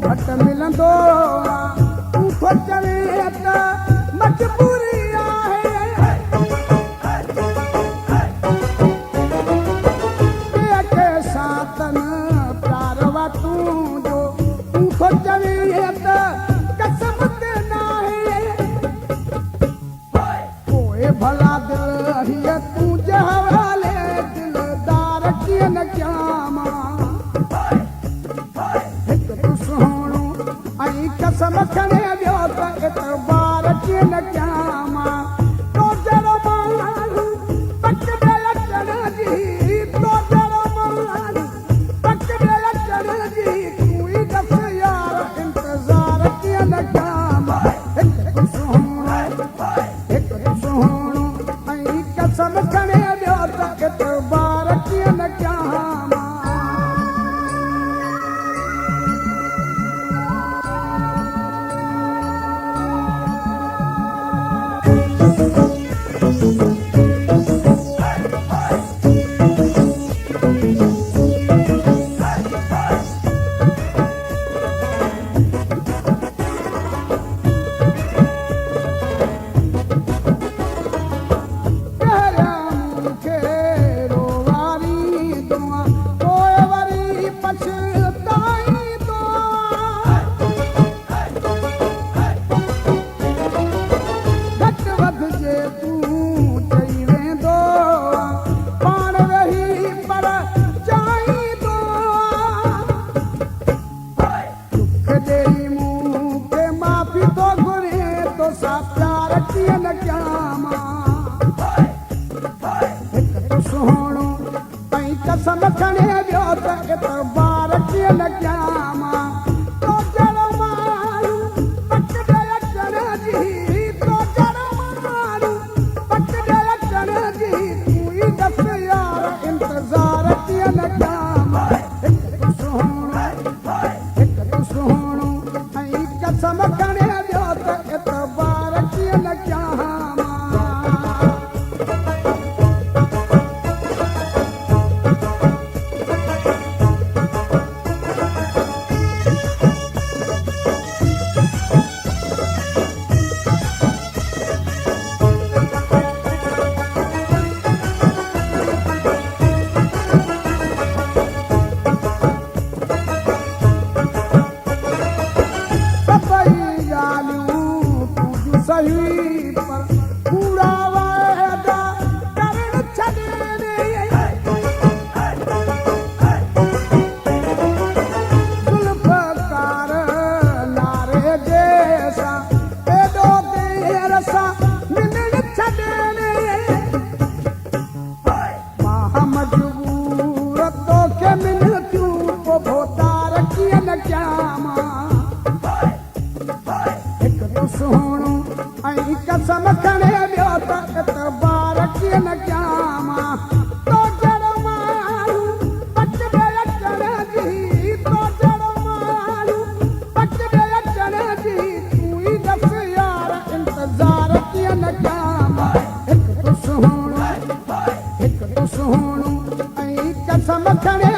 घट मिलंदो तूं थो चवे त मजबूरी आहे के सातन प्यार वा तूं जो तूं थो चवे त कसम ते नाहे पोइ भला दिल हीअ तुंहिंजे हवाले दिलदार कीअं न कयां मां हिकु तूं सुहिणो ऐं कसम खणे वियो त एतबार कीअं न कयां मां तो जहिड़ो माण्हू पक में अचण जी तो जहिड़ो माण्हू पक में अचण जी तूं ई दस यार इंतज़ार कीअं न कयां मां हिकु तूं सुहिणो ऐं कसम खणे वियो त एतबार कीअं न कयां मां कसम खणे वियो त एतबार कीअं न कयां मां तो जहिड़ो माण्हू पक में अचण जी तो जहिड़ो माण्हू पक में अचण जी तूं ई दस यार इंतज़ार कीअं न कयां मां हिकु तूं सुहिणो ऐं कसम खणे वियो त एतबार कीअं न कयां मां सही पर पूरा वादा करण छॾे ज़ुल्फ़कार नारे जैसा एॾो देर सां मिलण छॾे मां मजबूर तोखे मिलंदियूं पोइ भोतार कीअं न कयां मां हिकु तूं सुहिणो ऐं कसम खणे वियो त एतबार कीअं न कयां मां तो जहिड़ो माण्हू पक में अचण जी तो जहिड़ो माण्हू पक में अचण जी तूं ई दस यार इंतज़ार कीअं न कयां मां हिकु तूं सुहिणो ऐं कसम खणे